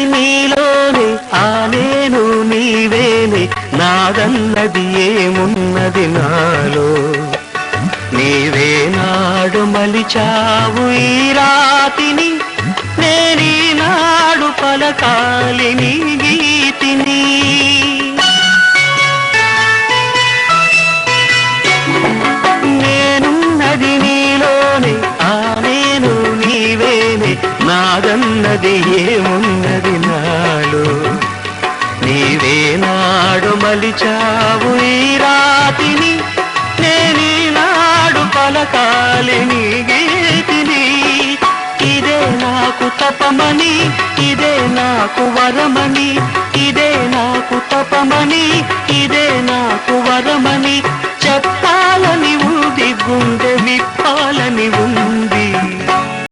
నేనున్నది నీలోనే ఆ నేను నీవేనే నాదన్నది ఏమున్నది నాలో నీవే నాడు మలిచావు ఈ రాతిని నేనీనాడు పలకాలి నీ గీతిని నేనున్నది నీలోనే ఆ నేను నీవేనే నాదన్నది ఏమున్నది నాలో నీవే నాడు మలిచావు ఈ రాతిని నేనీనాడు పలకాలి నీ గీతిని ఇదే నాకు తపమని ఇదే నాకు వరమని ఇదే నాకు తపమని ఇదే నాకు వరమని చెప్పాలని ఉంది గుండె విప్పాలని ఉంది